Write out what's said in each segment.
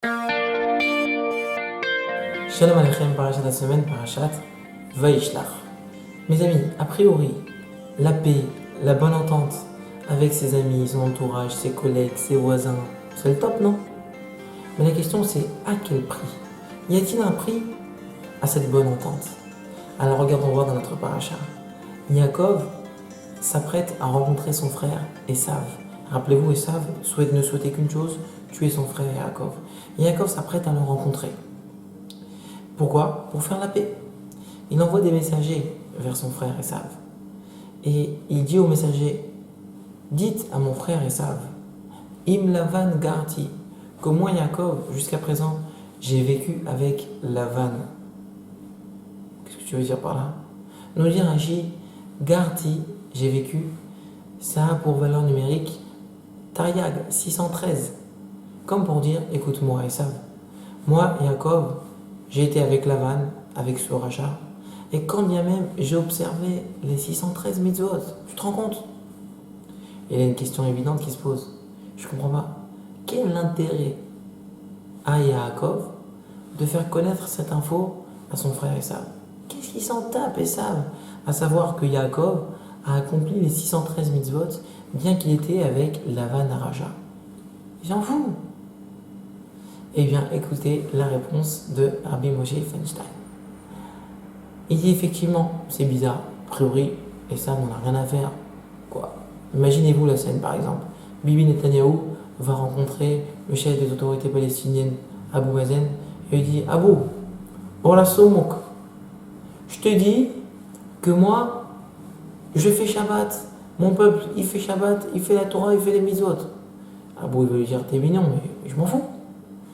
Shalom Aleichem, parachat de la semaine, parachat Vaishlach. Mes amis, a priori, la paix, la bonne entente avec ses amis, son entourage, ses collègues, ses voisins, c'est le top, non? Mais la question c'est à quel prix? Y a-t-il un prix à cette bonne entente? Alors regardons voir dans notre parachat. Yaakov s'apprête à rencontrer son frère Esav. Rappelez-vous, Esav ne souhaitait qu'une chose, tuer son frère Yaakov. Yaakov s'apprête à le rencontrer. Pourquoi? Pour faire la paix. Il envoie des messagers vers son frère Esav. Et il dit aux messagers, dites à mon frère Esav, Im Lavan Garti, que moi Yaakov, jusqu'à présent, j'ai vécu avec Lavan. Qu'est-ce que tu veux dire par là? Nous dire Rashi, Garti, j'ai vécu, ça a pour valeur numérique Taryag 613. Comme pour dire, écoute-moi Esav, moi Yaakov, j'ai été avec Lavan, avec ce rachat, et quand bien même j'ai observé les 613 mitzvot, tu te rends compte? Il y a une question évidente qui se pose. Je ne comprends pas. Quel est l'intérêt à Yaakov de faire connaître cette info à son frère Esav? Qu'est-ce qu'il s'en tape, Esav, à savoir que Yaakov a accompli les 613 mitzvot, bien qu'il était avec Lavan Araja? Il s'en fout. Eh bien, écoutez la réponse de Rabbi Moshe Feinstein. Il dit effectivement, c'est bizarre, a priori, et ça, on n'en a rien à faire. Quoi? Imaginez-vous la scène, par exemple. Bibi Netanyahou va rencontrer le chef des autorités palestiniennes, Abou Mazen, et lui dit, Abou, Ola Somouk, je te dis que moi, je fais Shabbat. Mon peuple, il fait Shabbat, il fait la Torah, il fait les mitzvot. Abou, il va lui dire, t'es mignon, mais je m'en fous.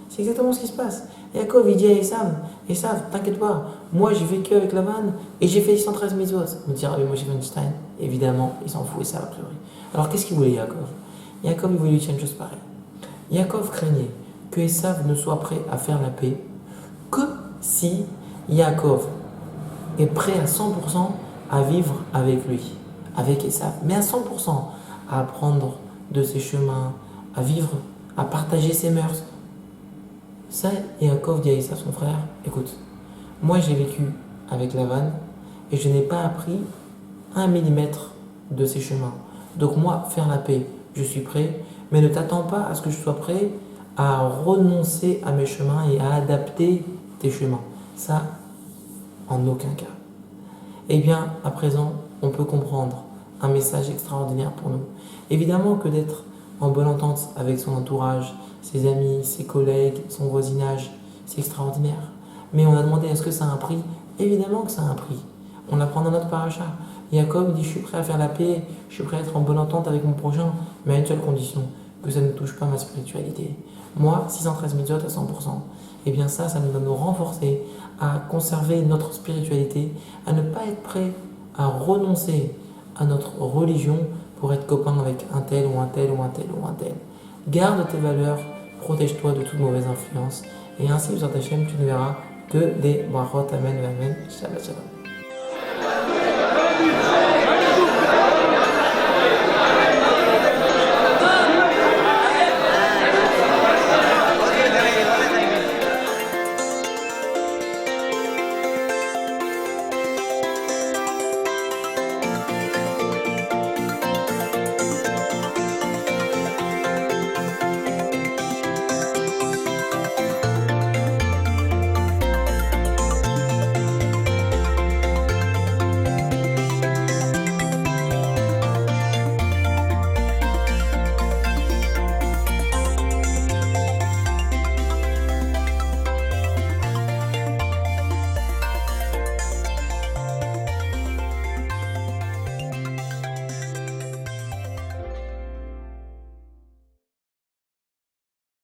C'est exactement ce qui se passe. Yaakov, il dit à Esav, t'inquiète pas, moi j'ai vécu avec Lavan et j'ai fait 113 mitzvot. Me dit Rabbi Moshe Feinstein, évidemment, il s'en fout Esav a priori. Alors qu'est-ce qu'il voulait Yaakov? Yaakov, il voulait lui dire une chose pareille. Yaakov craignait que Esav ne soit prêt à faire la paix que si Yaakov est prêt à 100% à vivre avec lui, avec Esav, mais à 100% à apprendre de ses chemins, à vivre, à partager ses mœurs. Ça, Yaakov dit à Esav, son frère, écoute, moi j'ai vécu avec Lavan et je n'ai pas appris 1 millimètre de ses chemins. Donc moi, faire la paix, je suis prêt, mais ne t'attends pas à ce que je sois prêt à renoncer à mes chemins et à adapter tes chemins. Ça, en aucun cas. Eh bien, à présent, on peut comprendre un message extraordinaire pour nous. Évidemment que d'être en bonne entente avec son entourage, ses amis, ses collègues, son voisinage, c'est extraordinaire. Mais on a demandé, est-ce que ça a un prix? Évidemment que ça a un prix. On l'apprend dans notre paracha. Yaakov dit, je suis prêt à faire la paix, je suis prêt à être en bonne entente avec mon prochain, mais à une seule condition, que ça ne touche pas ma spiritualité. Moi, 613 mitzvot à 100%, eh bien ça nous va nous renforcer à conserver notre spiritualité, à ne pas être prêt à renoncer à notre religion pour être copain avec un tel ou un tel ou un tel ou un tel. Garde tes valeurs, protège-toi de toute mauvaise influence, et ainsi, sur ta chaîne, tu ne verras que des brachot, amen, amen, shabbat shalom.